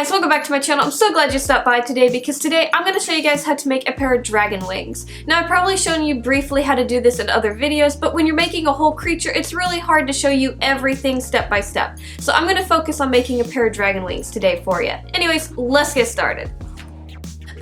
guys, welcome back to my channel. I'm so glad you stopped by today because today I'm going to show you guys how to make a pair of dragon wings. Now I've probably shown you briefly how to do this in other videos, but when you're making a whole creature, it's really hard to show you everything step by step. So I'm going to focus on making a pair of dragon wings today for you. Anyways, let's get started.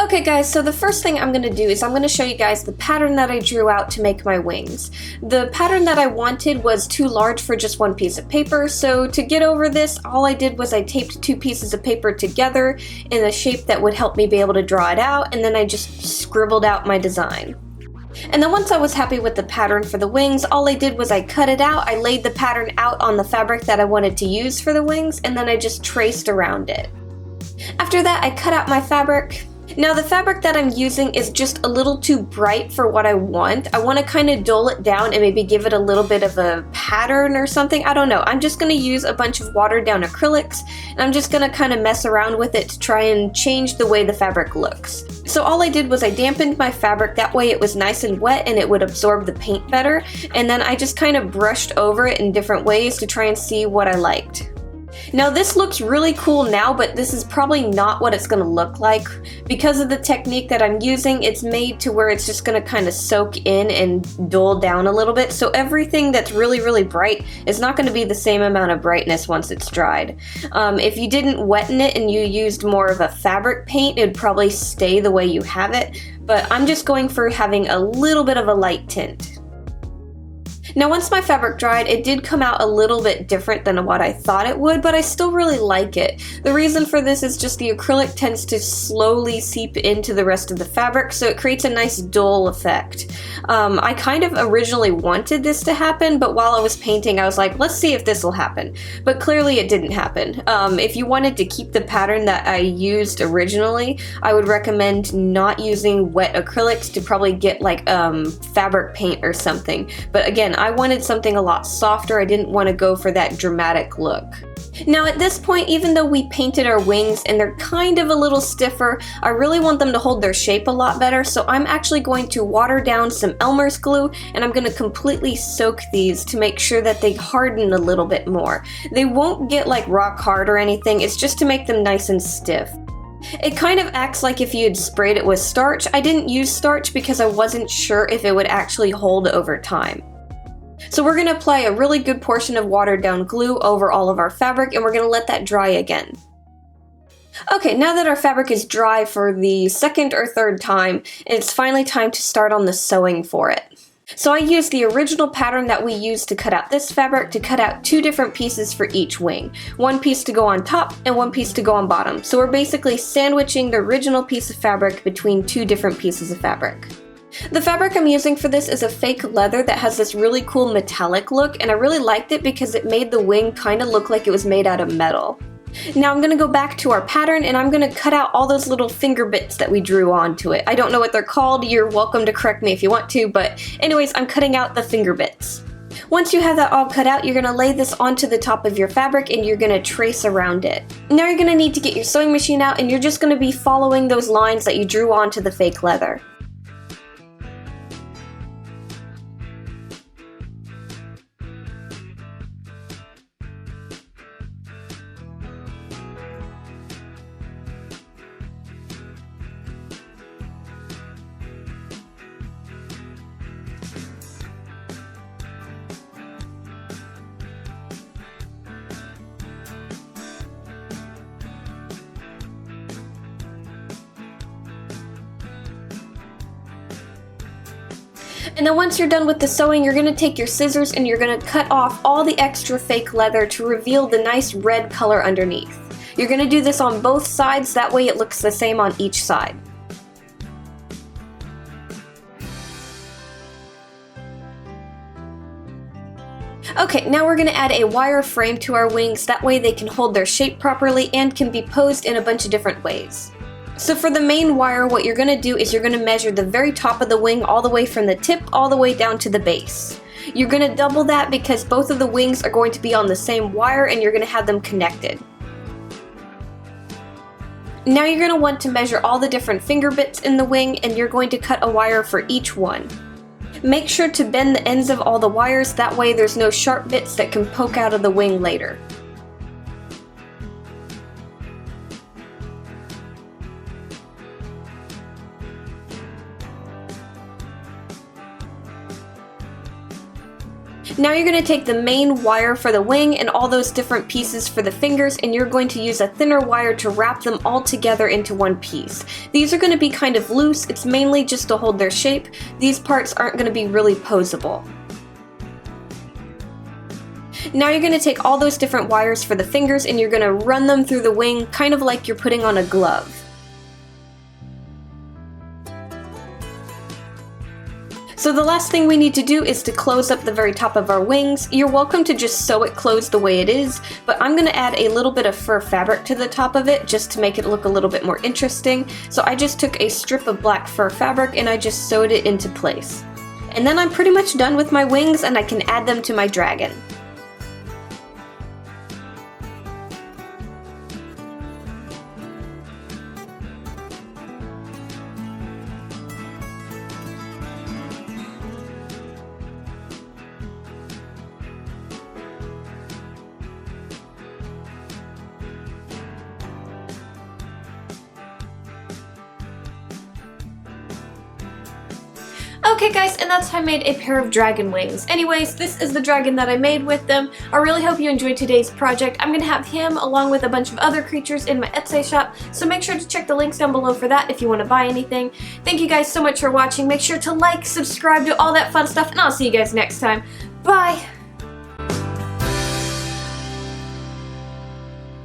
Okay guys, so the first thing I'm going to do is I'm going to show you guys the pattern that I drew out to make my wings. The pattern that I wanted was too large for just one piece of paper, so to get over this, all I did was I taped two pieces of paper together in a shape that would help me be able to draw it out, and then I just scribbled out my design. And then once I was happy with the pattern for the wings, all I did was I cut it out, I laid the pattern out on the fabric that I wanted to use for the wings, and then I just traced around it. After that, I cut out my fabric. Now the fabric that I'm using is just a little too bright for what I want. I want to kind of dull it down and maybe give it a little bit of a pattern or something. I don't know. I'm just going to use a bunch of watered down acrylics and I'm just going to kind of mess around with it to try and change the way the fabric looks. So all I did was I dampened my fabric, that way it was nice and wet and it would absorb the paint better, and then I just kind of brushed over it in different ways to try and see what I liked. Now this looks really cool now, but this is probably not what it's going to look like. Because of the technique that I'm using, it's made to where it's just going to kind of soak in and dull down a little bit, so everything that's really bright is not going to be the same amount of brightness once it's dried. If you didn't wetten it and you used more of a fabric paint, it would probably stay the way you have it, but I'm just going for having a little bit of a light tint. Now once my fabric dried, it did come out a little bit different than what I thought it would, but I still really like it. The reason for this is just the acrylic tends to slowly seep into the rest of the fabric, so it creates a nice dull effect. I kind of originally wanted this to happen, but while I was painting I was like, let's see if this will happen. But clearly it didn't happen. If you wanted to keep the pattern that I used originally, I would recommend not using wet acrylics to probably get like fabric paint or something. But again, I wanted something a lot softer. I didn't want to go for that dramatic look. Now at this point, even though we painted our wings and they're kind of a little stiffer, I really want them to hold their shape a lot better, so I'm actually going to water down some Elmer's glue and I'm going to completely soak these to make sure that they harden a little bit more. They won't get like rock hard or anything, it's just to make them nice and stiff. It kind of acts like if you had sprayed it with starch. I didn't use starch because I wasn't sure if it would actually hold over time. So we're going to apply a really good portion of watered down glue over all of our fabric and we're going to let that dry again. Okay, now that our fabric is dry for the second or third time, it's finally time to start on the sewing for it. So I used the original pattern that we used to cut out this fabric to cut out two different pieces for each wing. One piece to go on top and one piece to go on bottom. So we're basically sandwiching the original piece of fabric between two different pieces of fabric. The fabric I'm using for this is a fake leather that has this really cool metallic look, and I really liked it because it made the wing kind of look like it was made out of metal. Now I'm going to go back to our pattern and I'm going to cut out all those little finger bits that we drew onto it. I don't know what they're called, you're welcome to correct me if you want to, but anyways, I'm cutting out the finger bits. Once you have that all cut out, you're going to lay this onto the top of your fabric and you're going to trace around it. Now you're going to need to get your sewing machine out and you're just going to be following those lines that you drew onto the fake leather. And then once you're done with the sewing, you're going to take your scissors and you're going to cut off all the extra fake leather to reveal the nice red color underneath. You're going to do this on both sides, that way it looks the same on each side. Okay, now we're going to add a wire frame to our wings, that way they can hold their shape properly and can be posed in a bunch of different ways. So for the main wire, what you're going to do is you're going to measure the very top of the wing all the way from the tip all the way down to the base. You're going to double that because both of the wings are going to be on the same wire and you're going to have them connected. Now you're going to want to measure all the different finger bits in the wing and you're going to cut a wire for each one. Make sure to bend the ends of all the wires, that way there's no sharp bits that can poke out of the wing later. Now you're going to take the main wire for the wing and all those different pieces for the fingers, and you're going to use a thinner wire to wrap them all together into one piece. These are going to be kind of loose. It's mainly just to hold their shape. These parts aren't going to be really posable. Now you're going to take all those different wires for the fingers and you're going to run them through the wing, kind of like you're putting on a glove. So the last thing we need to do is to close up the very top of our wings. You're welcome to just sew it closed the way it is, but I'm going to add a little bit of fur fabric to the top of it just to make it look a little bit more interesting. So I just took a strip of black fur fabric and I just sewed it into place. And then I'm pretty much done with my wings and I can add them to my dragon. Okay guys, and that's how I made a pair of dragon wings. Anyways, this is the dragon that I made with them. I really hope you enjoyed today's project. I'm going to have him along with a bunch of other creatures in my Etsy shop, so make sure to check the links down below for that if you want to buy anything. Thank you guys so much for watching. Make sure to like, subscribe, do all that fun stuff, and I'll see you guys next time. Bye!